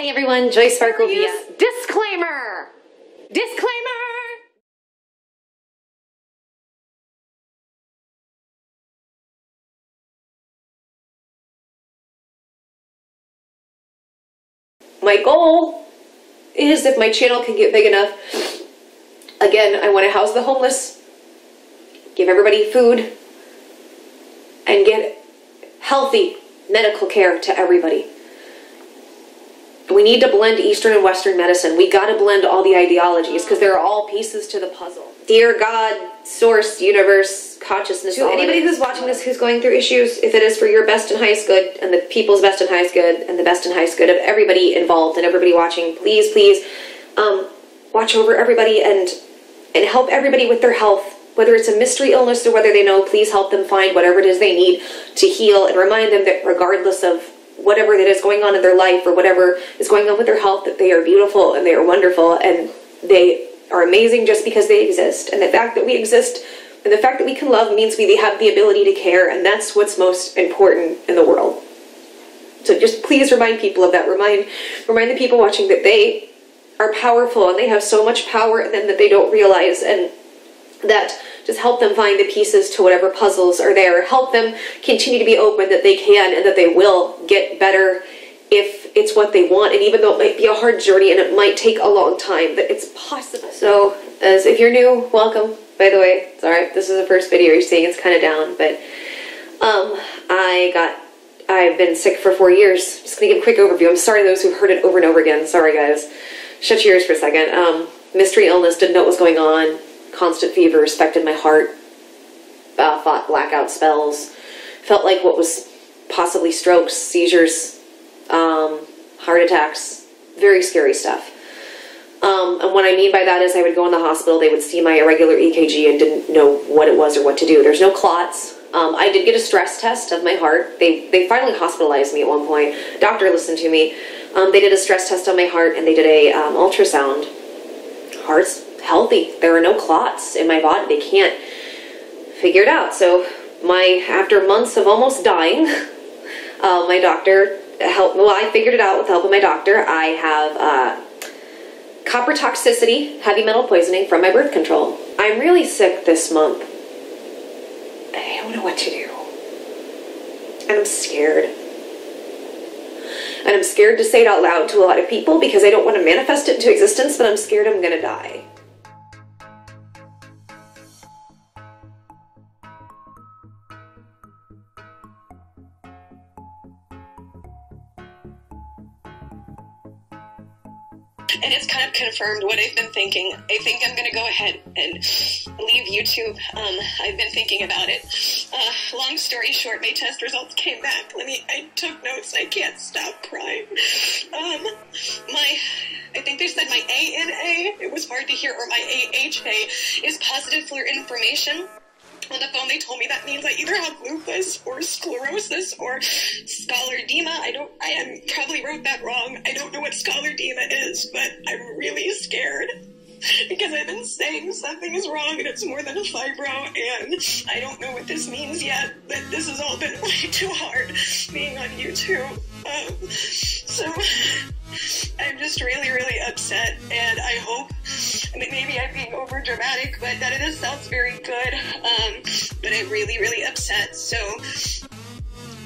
Hi everyone, Joy Sparkle via disclaimer! Disclaimer! My goal is, if my channel can get big enough, again, I want to house the homeless, give everybody food, and get healthy medical care to everybody. We need to blend Eastern and Western medicine. We got to blend all the ideologies because they're all pieces to the puzzle. Dear God, source, universe, consciousness. To anybody who's watching this who's going through issues, if it is for your best and highest good and the people's best and highest good and the best and highest good of everybody involved and everybody watching, please, please watch over everybody and help everybody with their health. Whether it's a mystery illness or whether they know, please help them find whatever it is they need to heal, and remind them that regardless of whatever that is going on in their life or whatever is going on with their health, that they are beautiful and they are wonderful and they are amazing just because they exist. And the fact that we exist and the fact that we can love means we have the ability to care, and that's what's most important in the world. So just please remind people of that. Remind the people watching that they are powerful and they have so much power in them that they don't realize, and that just help them find the pieces to whatever puzzles are there. Help them continue to be open that they can and that they will get better if it's what they want. And even though it might be a hard journey and it might take a long time, that it's possible. So, as if you're new, welcome. By the way, sorry, this is the first video you're seeing. It's kind of down, but I've been sick for 4 years. Just gonna give a quick overview. I'm sorry to those who've heard it over and over again. Sorry, guys. Shut your ears for a second. Mystery illness, didn't know what was going on. Constant fever, respected my heart, fought blackout spells, felt like what was possibly strokes, seizures, heart attacks, very scary stuff. And what I mean by that is I would go in the hospital, they would see my irregular EKG and didn't know what it was or what to do. There's no clots. I did get a stress test of my heart. They finally hospitalized me at one point. Doctor listened to me. They did a stress test on my heart and they did a ultrasound. Heart's healthy. There are no clots in my body. They can't figure it out. So after months of almost dying, my doctor helped. Well, I figured it out with the help of my doctor. I have copper toxicity, heavy metal poisoning from my birth control. I'm really sick this month. I don't know what to do. And I'm scared. And I'm scared to say it out loud to a lot of people because I don't want to manifest it into existence, but I'm scared I'm gonna die. And it's kind of confirmed what I've been thinking. I think I'm going to go ahead and leave YouTube. I've been thinking about it. Long story short, my test results came back. I took notes. I can't stop crying. I think they said my ANA, it was hard to hear, or my AHA is positive for information. On the phone, they told me that means I either have lupus or sclerosis or scleroderma. I probably wrote that wrong. I don't know what scleroderma is, but I'm really scared because I've been saying something is wrong and it's more than a fibro, and I don't know what this means yet, but this has all been way too hard being on YouTube. So I'm just really, really upset, and I hope, maybe I'm being over dramatic, but that it sounds very good, but I'm really, really upset. So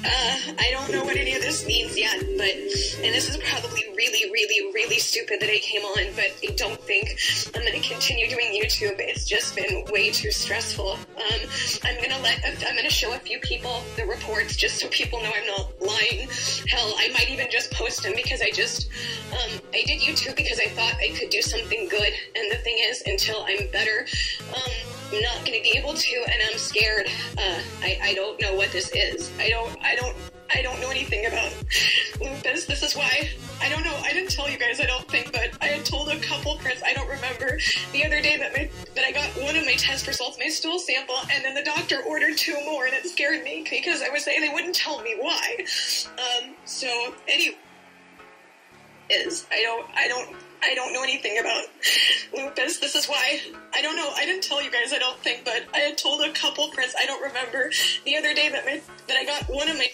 I don't know what any of this means yet, and this is probably really, really, really stupid that I came on, but I don't think I'm going to continue doing YouTube. It's just been way too stressful. I'm going to show a few people the reports just so people know I'm not lying. Hell, I might even just post them because I did YouTube because I thought I could do something good, and the thing is, until I'm better, I'm not going to be able to, and I'm scared. I don't know what this is. I don't know anything about lupus. This is why, I don't know, I didn't tell you guys, I don't think, but I had told a couple friends, I don't remember, the other day that I got one of my test results, my stool sample, and then the doctor ordered 2 more, and it scared me, because I was saying they wouldn't tell me why. So, anyway, I don't know anything about lupus. This is why, I don't know, I didn't tell you guys, I don't think, but I had told a couple friends, I don't remember, the other day that I got one of my,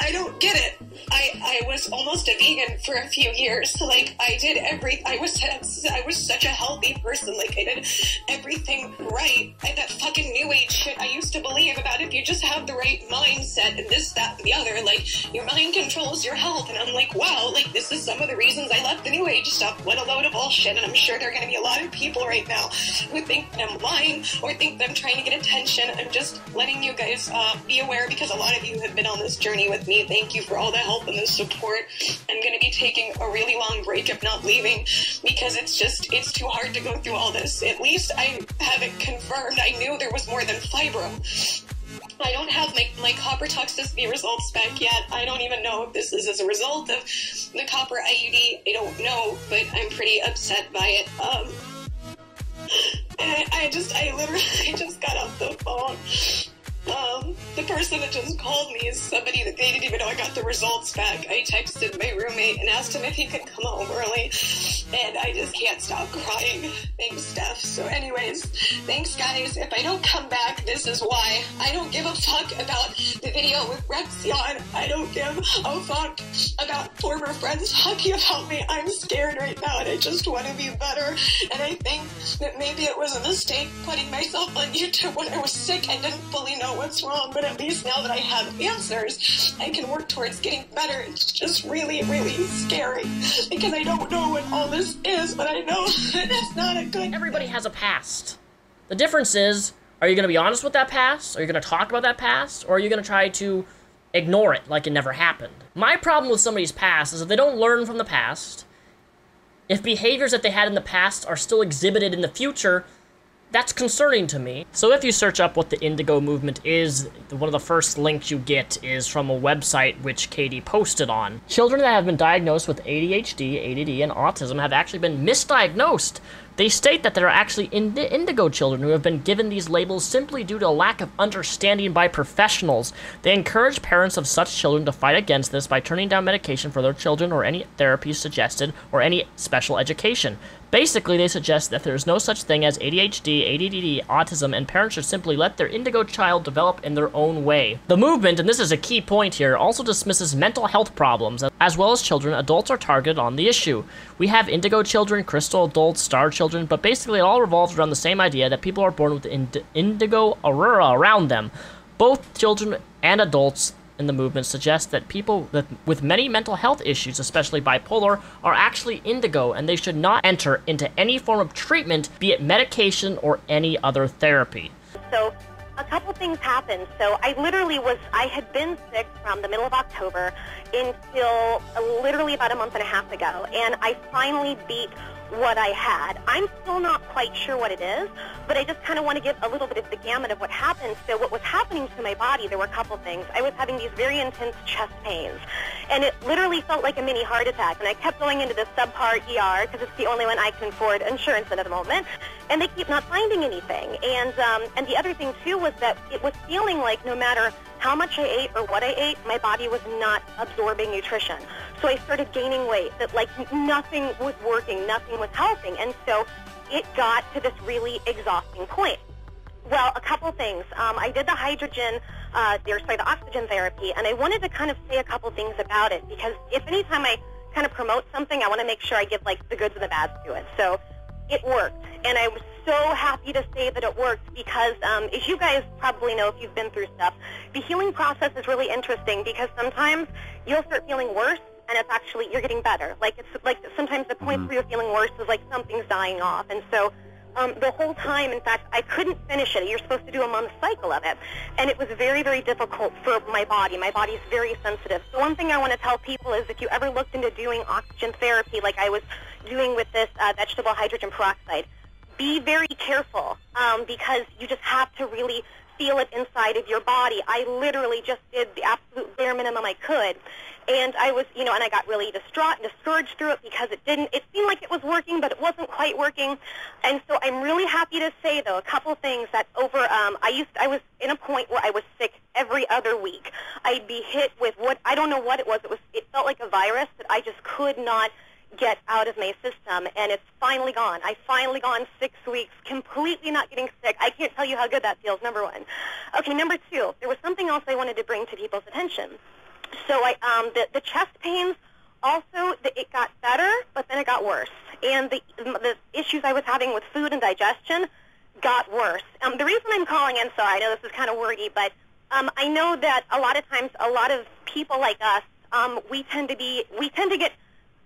I don't get it. I was almost a vegan for a few years. So, like, I was such a healthy person. Like, I did everything right. That fucking new age shit I used to believe about if you just have the right mindset and this, that, and the other, like, your mind controls your health. And I'm like, wow, like, this is some of the reasons I left the new age stuff. What a load of bullshit. And I'm sure there are going to be a lot of people right now who think that I'm lying or think that I'm trying to get attention. I'm just letting you guys be aware, because a lot of you have been on this journey with me. Thank you for all the help and the support. I'm going to be taking a really long break, if not leaving, because it's too hard to go through all this. At least I have it confirmed. I knew there was more than fibro. I don't have my copper toxicity results back yet. I don't even know if this is as a result of the copper IUD. I don't know, but I'm pretty upset by it. And I literally just got off the phone. The person that just called me is somebody that they didn't even know I got the results back. I texted my roommate and asked him if he could come home early, and I just can't stop crying. Thanks, Steph. So anyways, thanks guys. If I don't come back, this is why. I don't give a fuck about the video with Repzion. I don't give a fuck about former friends talking about me. I'm scared right now, and I just want to be better. And I think that maybe it was a mistake putting myself on YouTube when I was sick and didn't fully know what's wrong, but at least now that I have answers, I can work towards getting better. It's just really, really scary, because I don't know what all this is, but I know that it's not a good... Everybody has a past. The difference is, are you going to be honest with that past? Are you going to talk about that past? Or are you going to try to ignore it like it never happened? My problem with somebody's past is if they don't learn from the past, if behaviors that they had in the past are still exhibited in the future, that's concerning to me. So if you search up what the indigo movement is, one of the first links you get is from a website which Katie posted on. Children that have been diagnosed with ADHD, ADD, and autism have actually been misdiagnosed. They state that there are actually indigo children who have been given these labels simply due to a lack of understanding by professionals. They encourage parents of such children to fight against this by turning down medication for their children or any therapies suggested or any special education. Basically, they suggest that there is no such thing as ADHD, ADD, autism, and parents should simply let their indigo child develop in their own way. The movement, and this is a key point here, also dismisses mental health problems. As well as children, adults are targeted on the issue. We have indigo children, crystal adults, star children, but basically it all revolves around the same idea that people are born with indigo aurora around them. Both children and adults in the movement suggest that people with many mental health issues, especially bipolar, are actually indigo, and they should not enter into any form of treatment, be it medication or any other therapy. So a couple things happened. So I had been sick from the middle of October until literally about a month and a half ago, and I finally beat what I had. I'm still not quite sure what it is, but I just kind of want to give a little bit of the gamut of what happened. So what was happening to my body, there were a couple things. I was having these very intense chest pains, and it literally felt like a mini heart attack, and I kept going into the subpar ER because it's the only one I can afford insurance in at the moment, and they keep not finding anything. And the other thing, too, was that it was feeling like no matter how much I ate or what I ate, my body was not absorbing nutrition. So I started gaining weight, that like nothing was working, nothing was helping. And so it got to this really exhausting point. Well, a couple things. I did the the oxygen therapy, and I wanted to kind of say a couple things about it, because if anytime I kind of promote something, I want to make sure I give like the goods and the bads to it. So it worked, and I was so happy to say that it worked, because as you guys probably know if you've been through stuff, the healing process is really interesting, because sometimes you'll start feeling worse, and it's actually, you're getting better. Like, it's like sometimes the point where you're feeling worse is like something's dying off. And so the whole time, in fact, I couldn't finish it. You're supposed to do a month cycle of it. And it was very, very difficult for my body. My body's very sensitive. So one thing I want to tell people is if you ever looked into doing oxygen therapy like I was doing with this vegetable hydrogen peroxide, be very careful, because you just have to really feel it inside of your body. I literally just did the absolute bare minimum I could. And I was, and I got really distraught and discouraged through it, because it seemed like it was working, but it wasn't quite working. And so I'm really happy to say, though, a couple things that I was in a point where I was sick every other week. I'd be hit with I don't know what it was. It felt like a virus that I just could not get out of my system, and it's finally gone. I finally gone 6 weeks, completely not getting sick. I can't tell you how good that feels, number one. Okay, number two, there was something else I wanted to bring to people's attention. So the chest pains also, it got better, but then it got worse. And the issues I was having with food and digestion got worse. The reason I'm calling in, so I know this is kind of wordy, but I know that a lot of times, a lot of people like us, we tend to get,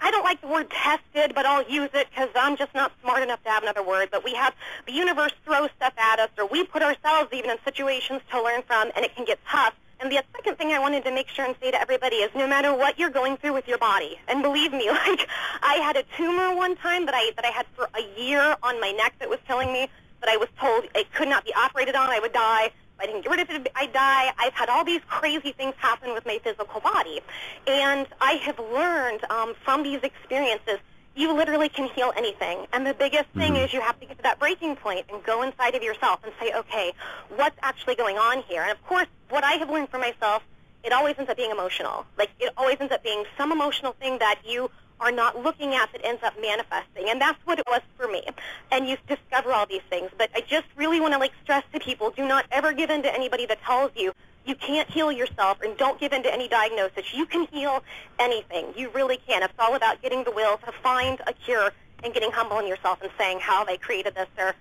I don't like the word tested, but I'll use it because I'm just not smart enough to have another word, but we have the universe throw stuff at us, or we put ourselves even in situations to learn from, and it can get tough. And the second thing I wanted to make sure and say to everybody is no matter what you're going through with your body, and believe me, like I had a tumor one time that I had for a year on my neck that was killing me, that I was told it could not be operated on, I would die. If I didn't get rid of it, I'd die. I've had all these crazy things happen with my physical body. And I have learned from these experiences, you literally can heal anything. And the biggest thing is you have to get to that breaking point and go inside of yourself and say, okay, what's actually going on here? And of course, what I have learned for myself, it always ends up being emotional. Like, it always ends up being some emotional thing that you are not looking at that ends up manifesting. And that's what it was for me. And you discover all these things. But I just really want to, like, stress to people, do not ever give in to anybody that tells you you can't heal yourself, and don't give in to any diagnosis. You can heal anything. You really can. It's all about getting the will to find a cure and getting humble in yourself and saying, how have I created this, or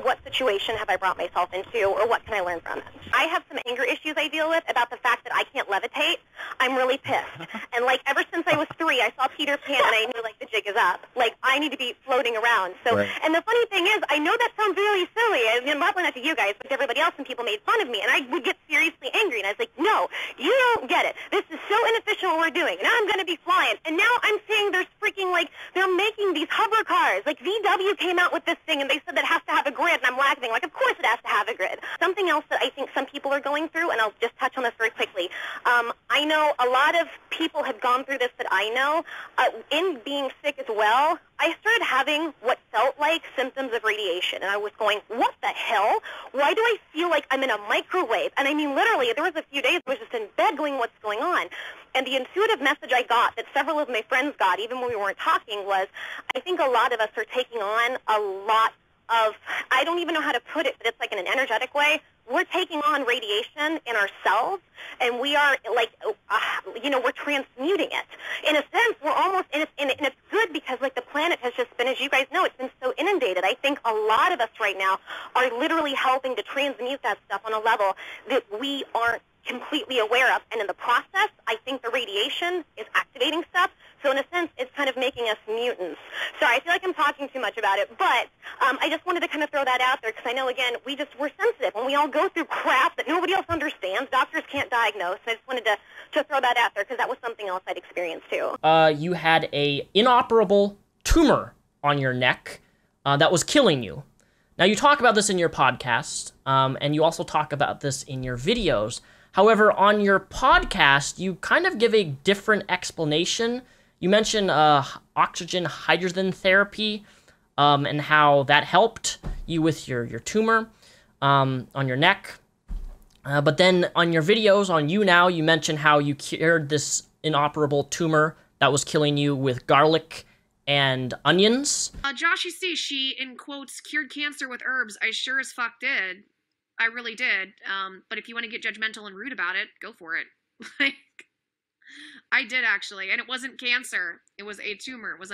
what situation have I brought myself into, or what can I learn from it? I have some anger issues I deal with about the fact that I can't levitate. I'm really pissed. And, like, ever since I was 3, I saw Peter Pan, and I knew, like, the jig is up. Like, I need to be floating around. So, right. And the funny thing is, I know that sounds really silly, and probably not to you guys, but to everybody else, and people made fun of me, and I would get seriously angry, and I was like, no, you don't get it. This is so inefficient what we're doing. Now I'm going to be flying. And now I'm seeing there's freaking, like, they're making these hover cars. Like, VW came out with this thing, and they said that it has to have a grid, and I'm laughing, like, of course it has to have a grid. Something else that I think some people are going through, and I'll just touch on this very quickly. I know a lot of people have gone through this that I know. In being sick as well, I started having what felt like symptoms of radiation, and I was going, what the hell? Why do I feel like I'm in a microwave? And I mean, literally, there was a few days I was just in bed going, what's going on? And the intuitive message I got that several of my friends got, even when we weren't talking, was I think a lot of us are taking on a lot of, I don't even know how to put it, but it's like in an energetic way. We're taking on radiation in ourselves, and we are, like, we're transmuting it. In a sense, we're almost, and it's good because, like, the planet has just been, as you guys know, it's been so inundated. I think a lot of us right now are literally helping to transmute that stuff on a level that we aren't completely aware of. And in the process, I think the radiation is activating stuff. So in a sense, it's kind of making us mutants. Sorry, I feel like I'm talking too much about it, but I just wanted to kind of throw that out there because I know, again, we're sensitive, and we all go through crap that nobody else understands. Doctors can't diagnose. I just wanted to throw that out there because that was something else I'd experienced too. You had a inoperable tumor on your neck that was killing you. Now, you talk about this in your podcast, and you also talk about this in your videos. However, on your podcast, you kind of give a different explanation. You mention oxygen hydrogen therapy and how that helped you with your tumor on your neck. But then on your videos on YouNow, you mention how you cured this inoperable tumor that was killing you with garlic and onions. Joshy C, she, in quotes, cured cancer with herbs. I sure as fuck did. I really did. But if you want to get judgmental and rude about it, go for it. Like, I did actually, and it wasn't cancer. It was a tumor. It was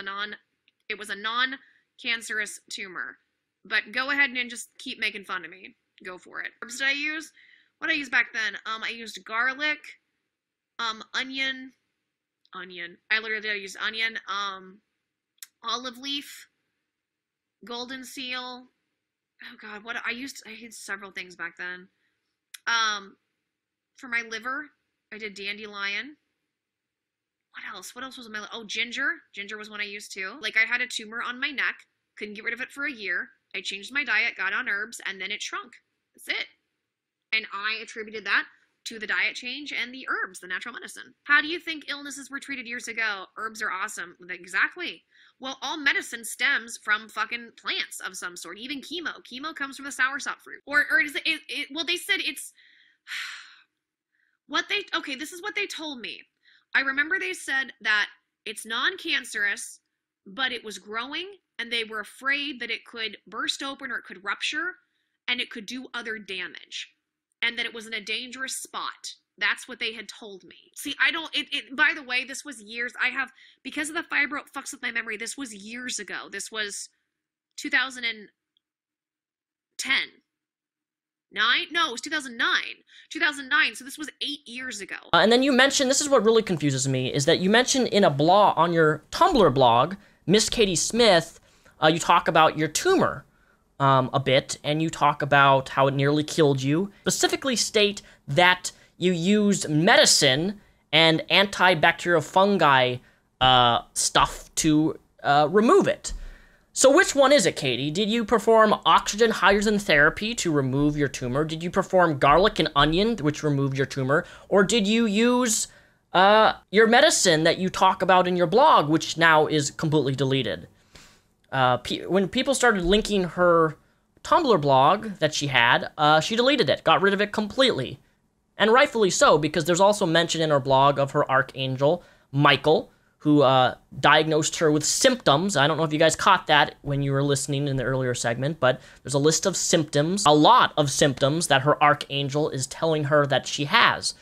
a non-cancerous tumor. But go ahead and just keep making fun of me. Go for it. Herbs did I use? What did I use back then? I used garlic, onion. I literally used onion, olive leaf, golden seal. Oh God, I used several things back then. For my liver, I did dandelion. What else was on my liver? Oh, ginger. Ginger was one I used too. Like, I had a tumor on my neck, couldn't get rid of it for a year. I changed my diet, got on herbs, and then it shrunk. That's it. And I attributed that to the diet change and the herbs, the natural medicine. How do you think illnesses were treated years ago? Herbs are awesome. Exactly. Well, all medicine stems from fucking plants of some sort. Even chemo. Chemo comes from the soursop fruit. Or is it well, they said it's okay, this is what they told me. I remember they said that it's non-cancerous, but it was growing, and they were afraid that it could burst open or it could rupture, and it could do other damage, and that it was in a dangerous spot. That's what they had told me. See, I don't, by the way, this was years, because of the fibro, it fucks with my memory, this was years ago. This was 2010. 9? No, it was 2009. 2009, so this was 8 years ago. And then you mentioned, this is what really confuses me, is that you mentioned in a blog, on your Tumblr blog, Miss Katie Smith, you talk about your tumor a bit, and you talk about how it nearly killed you. Specifically state that you used medicine and antibacterial fungi stuff to remove it. So which one is it, Katie? Did you perform oxygen hydrogen therapy to remove your tumor? Did you perform garlic and onion, which removed your tumor? Or did you use your medicine that you talk about in your blog, which now is completely deleted? When people started linking her Tumblr blog that she had, she deleted it, got rid of it completely. And rightfully so, because there's also mention in her blog of her archangel, Michael, who diagnosed her with symptoms. I don't know if you guys caught that when you were listening in the earlier segment, but there's a list of symptoms, a lot of symptoms that her archangel is telling her that she has.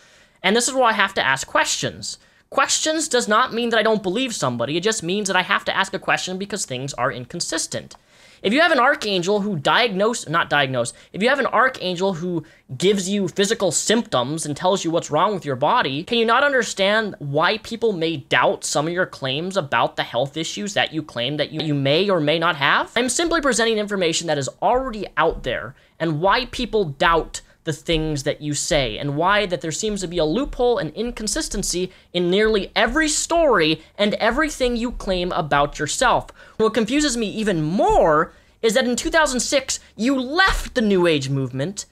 And this is where I have to ask questions. Questions does not mean that I don't believe somebody. It just means that I have to ask a question because things are inconsistent. If you have an archangel who if you have an archangel who gives you physical symptoms and tells you what's wrong with your body, can you not understand why people may doubt some of your claims about the health issues that you claim that you may or may not have? I'm simply presenting information that is already out there, and why people doubt the things that you say, and why that there seems to be a loophole and inconsistency in nearly every story and everything you claim about yourself. What confuses me even more is that in 2006, you left the New Age movement,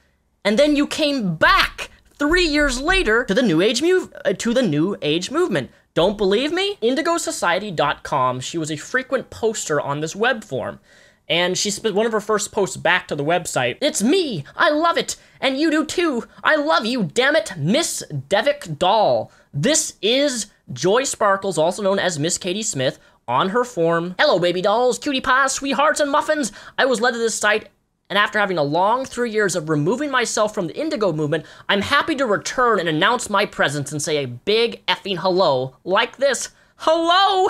and then you came back 3 years later to the New Age movement. Don't believe me? IndigoSociety.com, she was a frequent poster on this web form. And she spent one of her first posts back to the website. It's me! I love it! And you do too! I love you, damn it! Miss Devic Doll. This is Joy Sparkles, also known as Miss Katie Smith, on her form. Hello, baby dolls, cutie pies, sweethearts, and muffins! I was led to this site, and after having a long 3 years of removing myself from the indigo movement, I'm happy to return and announce my presence and say a big effing hello, like this. Hello!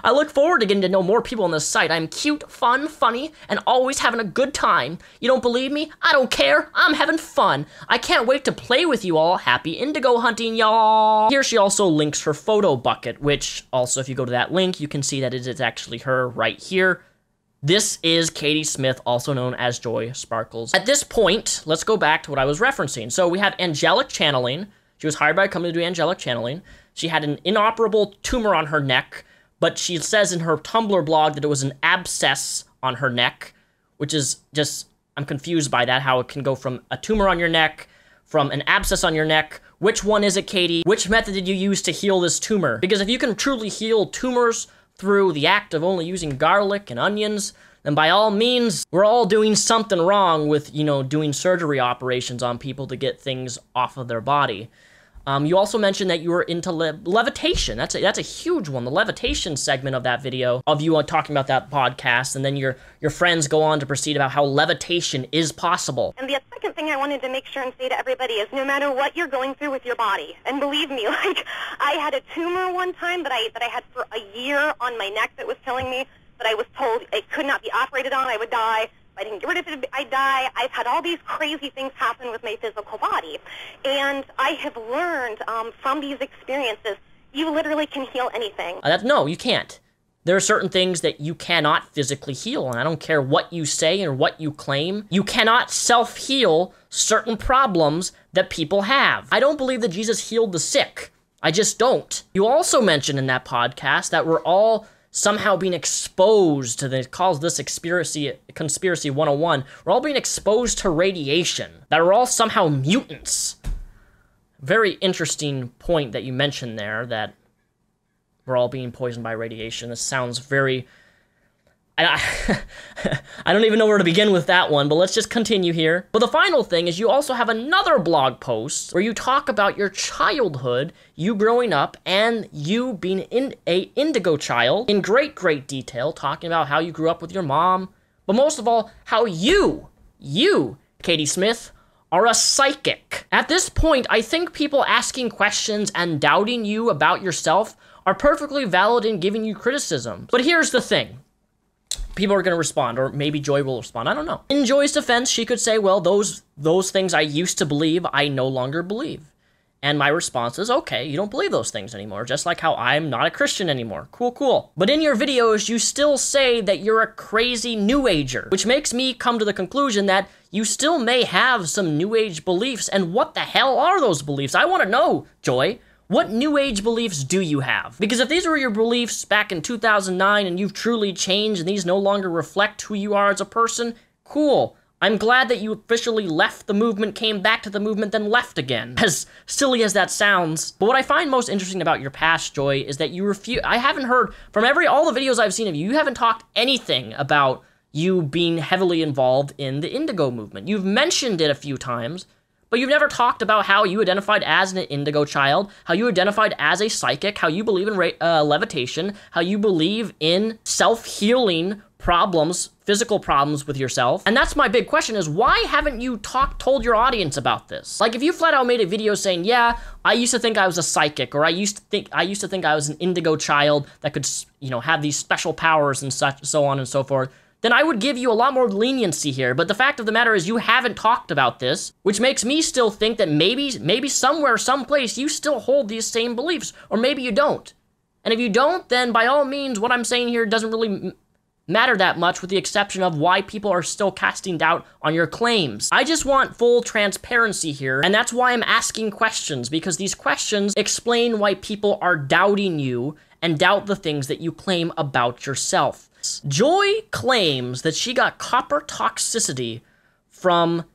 I look forward to getting to know more people on this site. I'm cute, fun, funny, and always having a good time. You don't believe me? I don't care. I'm having fun. I can't wait to play with you all. Happy indigo hunting, y'all! Here she also links her photo bucket, which also, if you go to that link, you can see that it is actually her right here. This is Katie Smith, also known as Joy Sparkles. At this point, let's go back to what I was referencing. So we have angelic channeling. She was hired by a company to do angelic channeling. She had an inoperable tumor on her neck, but she says in her Tumblr blog that it was an abscess on her neck, which is just, I'm confused by that, how it can go from a tumor on your neck, from an abscess on your neck. Which one is it, Katie? Which method did you use to heal this tumor? Because if you can truly heal tumors through the act of only using garlic and onions, then by all means, we're all doing something wrong with, doing surgery operations on people to get things off of their body. You also mentioned that you were into levitation. That's a huge one. The levitation segment of that video, of you talking about that podcast, and then your friends go on to proceed about how levitation is possible. And the second thing I wanted to make sure and say to everybody is no matter what you're going through with your body, and believe me, I had a tumor one time that I had for a year on my neck that was killing me, that I was told it could not be operated on, I would die. If I didn't get rid of it, I'd die. I've had all these crazy things happen with my physical body. And I have learned from these experiences, you literally can heal anything. No, you can't. There are certain things that you cannot physically heal, and I don't care what you say or what you claim. You cannot self-heal certain problems that people have. I don't believe that Jesus healed the sick. I just don't. You also mentioned in that podcast that we're all somehow being exposed to it calls this conspiracy 101. We're all being exposed to radiation. That we're all somehow mutants. Very interesting point that you mentioned there, that we're all being poisoned by radiation. This sounds very... I don't even know where to begin with that one, but let's just continue here. But the final thing is you also have another blog post where you talk about your childhood, you growing up, and you being an indigo child in great, great detail, talking about how you grew up with your mom, but most of all, how you, Katie Smith, are a psychic. At this point, I think people asking questions and doubting you about yourself are perfectly valid in giving you criticism. But here's the thing. People are going to respond, or maybe Joy will respond. I don't know. In Joy's defense, she could say, well, those things I used to believe, I no longer believe. And my response is, okay, you don't believe those things anymore, just like how I'm not a Christian anymore. Cool, cool. But in your videos, you still say that you're a crazy New Ager, which makes me come to the conclusion that you still may have some New Age beliefs, and what the hell are those beliefs? I want to know, Joy. What New Age beliefs do you have? Because if these were your beliefs back in 2009 and you've truly changed and these no longer reflect who you are as a person, cool. I'm glad that you officially left the movement, came back to the movement, then left again. As silly as that sounds. But what I find most interesting about your past, Joy, is that you refuse. I haven't heard, from all the videos I've seen of you, you haven't talked anything about you being heavily involved in the indigo movement. You've mentioned it a few times, but you've never talked about how you identified as an indigo child, how you identified as a psychic, how you believe in levitation, how you believe in self-healing problems, physical problems with yourself. And that's my big question is, why haven't you told your audience about this? Like, if you flat out made a video saying, yeah, I used to think I was a psychic, or I used to think I was an indigo child that could, you know, have these special powers and such, so on and so forth, then I would give you a lot more leniency here. But the fact of the matter is you haven't talked about this, which makes me still think that maybe somewhere, someplace, you still hold these same beliefs, or maybe you don't. And if you don't, then by all means, what I'm saying here doesn't really matter that much, with the exception of why people are still casting doubt on your claims. I just want full transparency here, and that's why I'm asking questions, because these questions explain why people are doubting you and doubt the things that you claim about yourself. Joy claims that she got copper toxicity from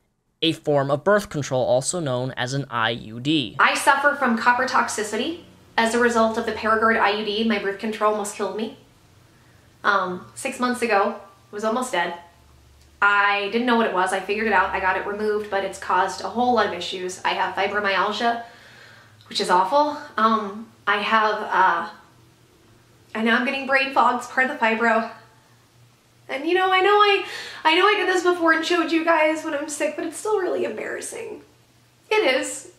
a form of birth control, also known as an IUD. I suffer from copper toxicity as a result of the Paragard IUD. My birth control almost killed me. 6 months ago, I was almost dead. I didn't know what it was. I figured it out. I got it removed, but it's caused a whole lot of issues. I have fibromyalgia, which is awful. I know I'm getting brain fog. It's part of the fibro. And you know, I know I did this before and showed you guys when I'm sick, but it's still really embarrassing. It is.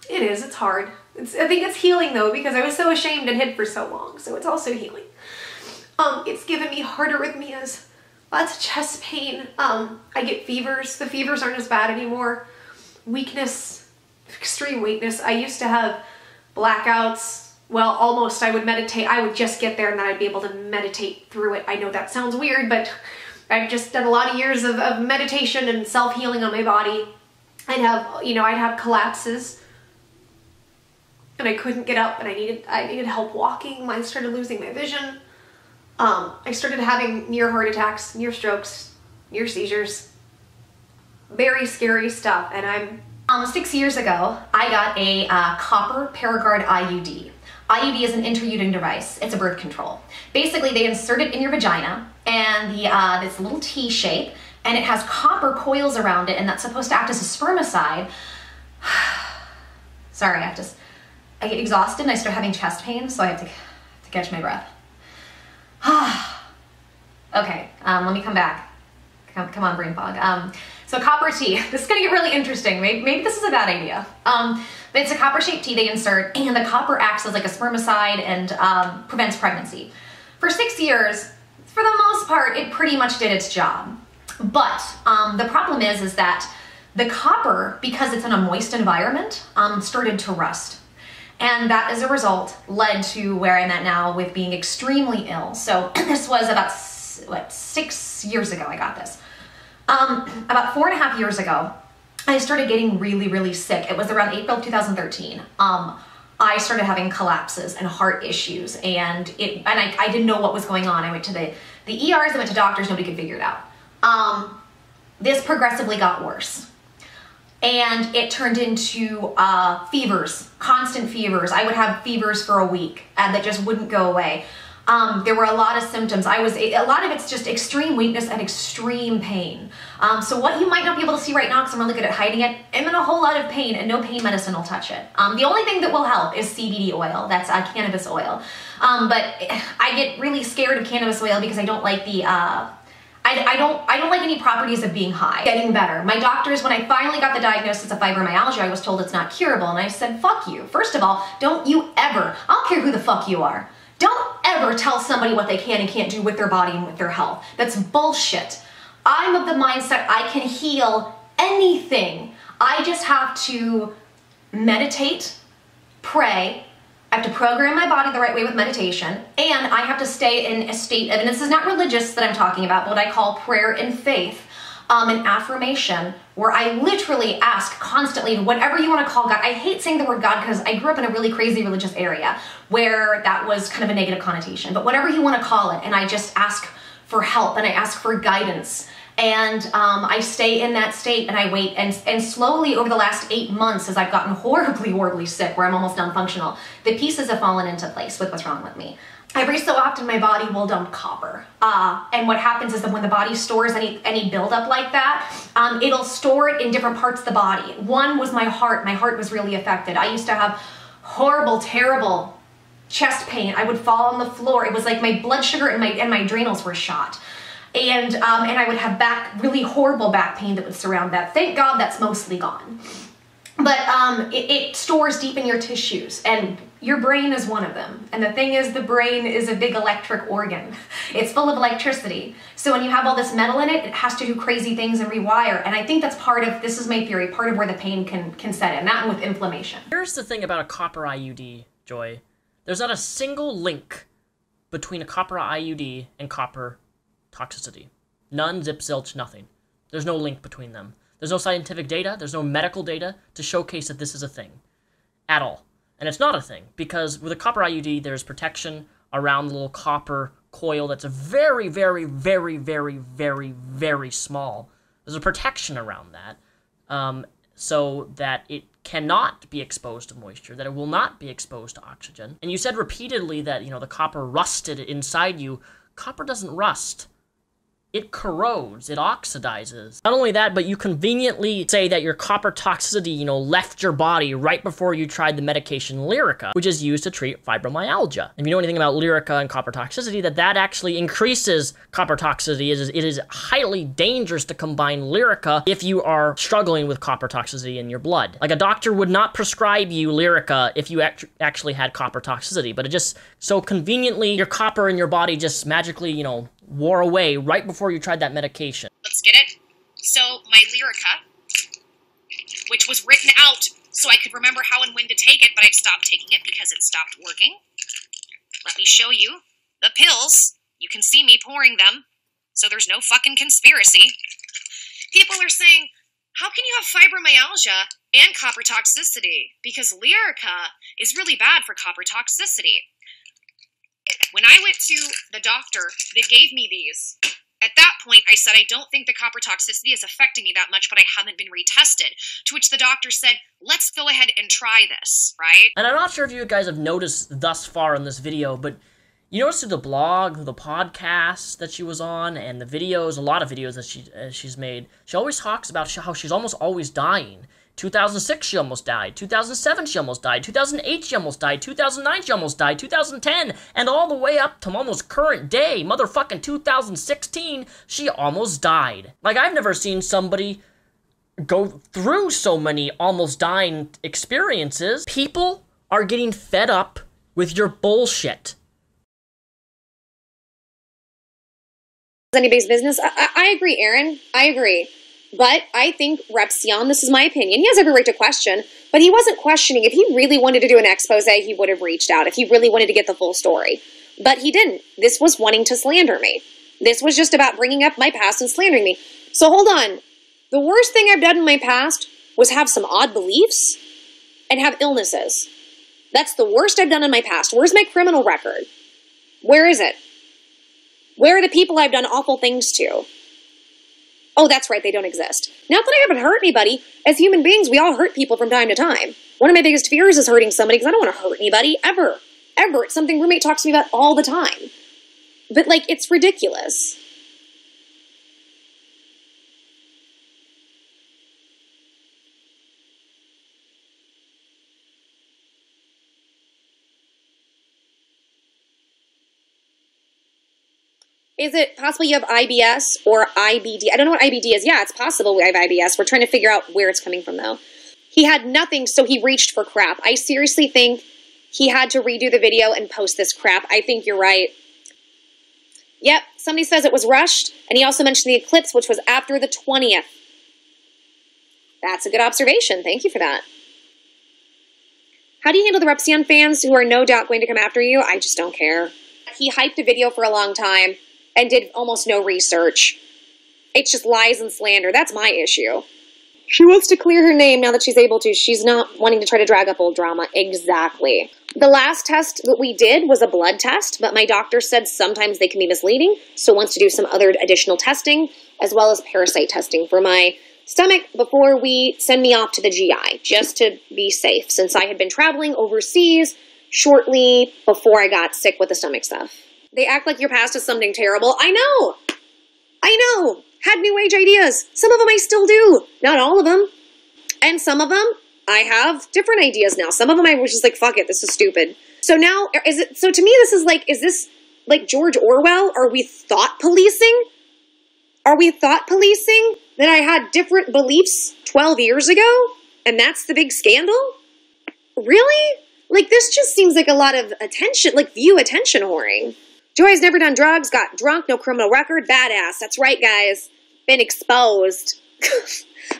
It's hard. I think it's healing though, because I was so ashamed and hid for so long. So it's also healing. It's given me heart arrhythmias, lots of chest pain. I get fevers. The fevers aren't as bad anymore. Weakness, extreme weakness. I used to have blackouts. Well, almost. I would meditate. I would just get there and then I'd be able to meditate through it. I know that sounds weird, but I've just done a lot of years of meditation and self-healing on my body. I'd have collapses and I couldn't get up and I needed help walking. I started losing my vision. I started having near heart attacks, near strokes, near seizures. Very scary stuff. And 6 years ago, I got a copper Paragard IUD. IUD is an intrauterine device. It's a birth control. Basically, they insert it in your vagina, and this little T shape, and it has copper coils around it, and that's supposed to act as a spermicide. Sorry, I get exhausted and I start having chest pain, so I have to catch my breath. Okay, let me come back. Come on, brain fog. So copper tea. This is gonna get really interesting. Maybe this is a bad idea. But it's a copper-shaped tea they insert, and the copper acts as like a spermicide and prevents pregnancy. For 6 years, for the most part, it pretty much did its job. But the problem is that the copper, because it's in a moist environment, started to rust. And that, as a result, led to where I'm at now with being extremely ill. So this was about, 6 years ago I got this. About 4.5 years ago, I started getting really, really sick. It was around April of 2013. I started having collapses and heart issues, and I didn't know what was going on. I went to the ERs, I went to doctors, nobody could figure it out. This progressively got worse. And it turned into fevers, constant fevers. I would have fevers for a week and that just wouldn't go away. There were a lot of symptoms. A lot of it's just extreme weakness and extreme pain. So what you might not be able to see right now, because I'm really good at hiding it, I'm in a whole lot of pain and no pain medicine will touch it. The only thing that will help is CBD oil. That's cannabis oil. But I get really scared of cannabis oil because I don't like the I don't like any properties of being high. Getting better. My doctors, when I finally got the diagnosis of fibromyalgia, I was told it's not curable, and I said, fuck you. First of all, don't you ever, I don't care who the fuck you are, don't ever tell somebody what they can and can't do with their body and with their health. That's bullshit. I'm of the mindset I can heal anything. I just have to meditate, pray, I have to program my body the right way with meditation, and I have to stay in a state of, and this is not religious that I'm talking about, but what I call prayer and faith, and affirmation, where I literally ask constantly, whatever you want to call God. I hate saying the word God because I grew up in a really crazy religious area where that was kind of a negative connotation, but whatever you want to call it, and I just ask for help and I ask for guidance. And I stay in that state and I wait, and slowly over the last 8 months, as I've gotten horribly sick, where I'm almost non-functional, the pieces have fallen into place with what's wrong with me. Every so often my body will dump copper. And what happens is that when the body stores any buildup like that, it'll store it in different parts of the body. One was my heart. My heart was really affected. I used to have horrible, terrible chest pain. I would fall on the floor. It was like my blood sugar and my adrenals were shot. And I would have really horrible back pain that would surround that. Thank God that's mostly gone. But it stores deep in your tissues, and your brain is one of them. And the thing is, the brain is a big electric organ. It's full of electricity. So when you have all this metal in it, it has to do crazy things and rewire. And I think that's part of, this is my theory, part of where the pain can set in, that and with inflammation. Here's the thing about a copper IUD, Joy. There's not a single link between a copper IUD and copper toxicity. None, zip, zilch, nothing. There's no link between them. There's no scientific data, there's no medical data to showcase that this is a thing. At all. And it's not a thing, because with a copper IUD, there's protection around the little copper coil that's a very small. There's a protection around that, so that it cannot be exposed to moisture, that it will not be exposed to oxygen. And you said repeatedly that, you know, the copper rusted inside you. Copper doesn't rust. It corrodes, it oxidizes. Not only that, but you conveniently say that your copper toxicity, you know, left your body right before you tried the medication Lyrica, which is used to treat fibromyalgia. If you know anything about Lyrica and copper toxicity, that actually increases copper toxicity. It is highly dangerous to combine Lyrica if you are struggling with copper toxicity in your blood. Like, a doctor would not prescribe you Lyrica if you actually had copper toxicity, but it just, so conveniently, your copper in your body just magically, you know, wore away right before you tried that medication. Let's get it. So, my Lyrica, which was written out so I could remember how and when to take it, but I've stopped taking it because it stopped working. Let me show you the pills. You can see me pouring them, so there's no fucking conspiracy. People are saying, how can you have fibromyalgia and copper toxicity? Because Lyrica is really bad for copper toxicity. When I went to the doctor that gave me these, at that point I said, I don't think the copper toxicity is affecting me that much, but I haven't been retested. To which the doctor said, let's go ahead and try this, right? And I'm not sure if you guys have noticed thus far in this video, but you notice through the blog, the podcast that she was on, and the videos, a lot of videos that she's made, she always talks about how she's almost always dying. 2006, she almost died. 2007, she almost died. 2008, she almost died. 2009, she almost died. 2010, and all the way up to almost current day, motherfucking 2016, she almost died. Like, I've never seen somebody go through so many almost dying experiences. People are getting fed up with your bullshit. Anybody's business. I agree, Aaron. I agree. But I think Repzion, this is my opinion, he has every right to question, but he wasn't questioning. If he really wanted to do an expose, he would have reached out. If he really wanted to get the full story. But he didn't. This was wanting to slander me. This was just about bringing up my past and slandering me. So hold on. The worst thing I've done in my past was have some odd beliefs and have illnesses. That's the worst I've done in my past. Where's my criminal record? Where is it? Where are the people I've done awful things to? Oh, that's right, they don't exist. Not that I haven't hurt anybody. As human beings, we all hurt people from time to time. One of my biggest fears is hurting somebody because I don't want to hurt anybody, ever. Ever. It's something roommate talks to me about all the time. But, like, it's ridiculous. Is it possible you have IBS or IBD? I don't know what IBD is. Yeah, it's possible we have IBS. We're trying to figure out where it's coming from, though. He had nothing, so he reached for crap. I seriously think he had to redo the video and post this crap. I think you're right. Yep, somebody says it was rushed, and he also mentioned the eclipse, which was after the 20th. That's a good observation. Thank you for that. How do you handle the Repzion fans who are no doubt going to come after you? I just don't care. He hyped a video for a long time and did almost no research. It's just lies and slander. That's my issue. She wants to clear her name now that she's able to. She's not wanting to try to drag up old drama. Exactly. The last test that we did was a blood test, but my doctor said sometimes they can be misleading, so wants to do some other additional testing, as well as parasite testing for my stomach before we send me off to the GI, just to be safe, since I had been traveling overseas shortly before I got sick with the stomach stuff. They act like your past is something terrible. I know! I know! Had new age ideas. Some of them I still do. Not all of them. And some of them, I have different ideas now. Some of them I was just like, fuck it, this is stupid. So now, so to me this is like, is this like George Orwell? Are we thought policing? Are we thought policing that I had different beliefs 12 years ago? And that's the big scandal? Really? Like, this just seems like a lot of attention, like view attention whoring. Joy's never done drugs, got drunk, no criminal record, badass. That's right, guys. Been exposed.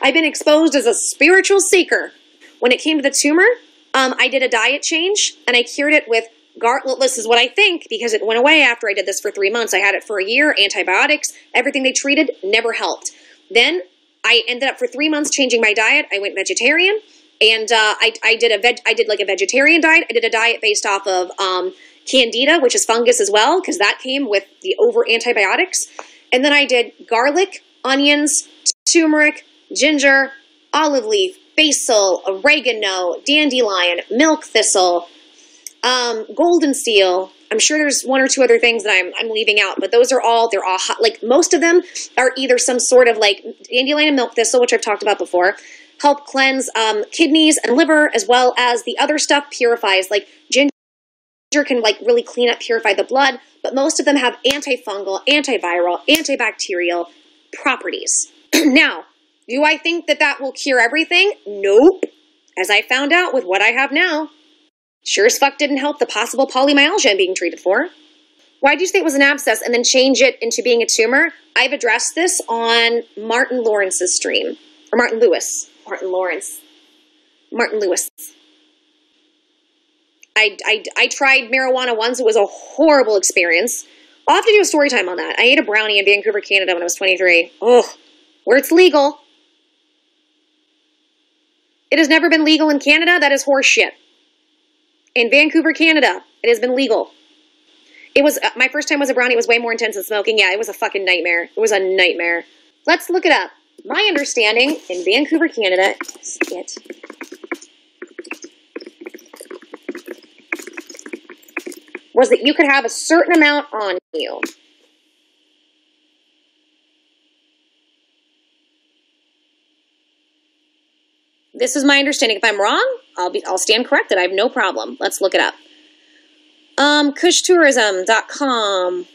I've been exposed as a spiritual seeker. When it came to the tumor, I did a diet change, and I cured it with this is what I think, because it went away after I did this for 3 months. I had it for a year, antibiotics, everything they treated never helped. Then I ended up for 3 months changing my diet. I went vegetarian, and I did like a vegetarian diet. I did a diet based off of candida, which is fungus as well, because that came with the over antibiotics. And then I did garlic, onions, turmeric, ginger, olive leaf, basil, oregano, dandelion, milk thistle, golden seal. I'm sure there's one or two other things that I'm leaving out, but those are all, they're all hot. Like, most of them are either some sort of like dandelion and milk thistle, which I've talked about before, help cleanse kidneys and liver, as well as the other stuff purifies, like ginger can like really clean up, purify the blood, but most of them have antifungal, antiviral, antibacterial properties. Now, do I think that that will cure everything? Nope. As I found out with what I have now, sure as fuck didn't help the possible polymyalgia I'm being treated for. Why did you say it was an abscess and then change it into being a tumor? I've addressed this on Martin Lawrence's stream. Or Martin Lewis. Martin Lawrence. Martin Lewis. I tried marijuana once. It was a horrible experience. I'll have to do a story time on that. I ate a brownie in Vancouver, Canada when I was 23. Oh, where it's legal. It has never been legal in Canada. That is horse shit. In Vancouver, Canada, it has been legal. It was, my first time was a brownie. It was way more intense than smoking. Yeah, it was a fucking nightmare. It was a nightmare. Let's look it up. My understanding in Vancouver, Canada, was that you could have a certain amount on you. This is my understanding. If I'm wrong, I'll stand corrected. I have no problem. Let's look it up. Kushtourism.com.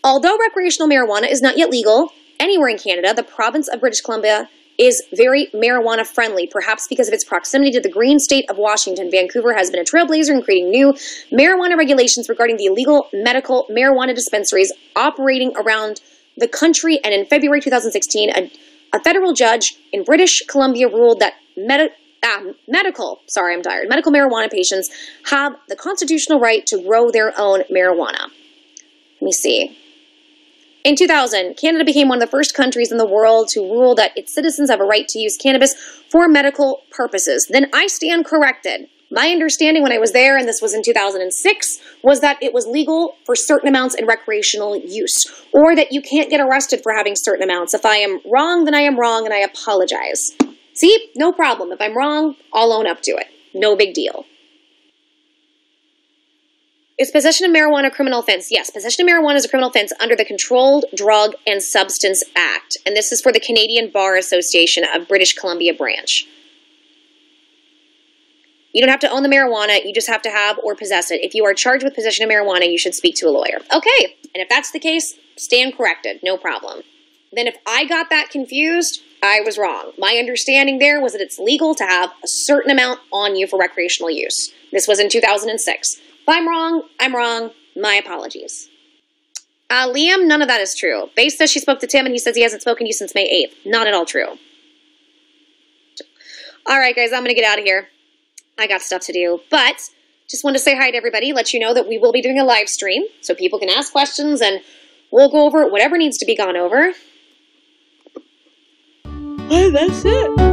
Although recreational marijuana is not yet legal anywhere in Canada, the province of British Columbia is very marijuana friendly, perhaps because of its proximity to the green state of Washington. Vancouver has been a trailblazer in creating new marijuana regulations regarding the illegal medical marijuana dispensaries operating around the country, and in February 2016, a federal judge in British Columbia ruled that medical marijuana patients have the constitutional right to grow their own marijuana. Let me see. In 2000, Canada became one of the first countries in the world to rule that its citizens have a right to use cannabis for medical purposes. Then I stand corrected. My understanding when I was there, and this was in 2006, was that it was legal for certain amounts in recreational use, or that you can't get arrested for having certain amounts. If I am wrong, then I am wrong, and I apologize. See? No problem. If I'm wrong, I'll own up to it. No big deal. Is possession of marijuana a criminal offense? Yes, possession of marijuana is a criminal offense under the Controlled Drug and Substance Act, and this is for the Canadian Bar Association of British Columbia branch. You don't have to own the marijuana. You just have to have or possess it. If you are charged with possession of marijuana, you should speak to a lawyer. Okay, and if that's the case, stand corrected. No problem. Then if I got that confused, I was wrong. My understanding there was that it's legal to have a certain amount on you for recreational use. This was in 2006. If I'm wrong, I'm wrong. My apologies. Liam, none of that is true. Base says she spoke to Tim and he says he hasn't spoken to you since May 8th. Not at all true. Alright guys, I'm going to get out of here. I got stuff to do. But, just wanted to say hi to everybody, let you know that we will be doing a live stream so people can ask questions and we'll go over whatever needs to be gone over. And that's it.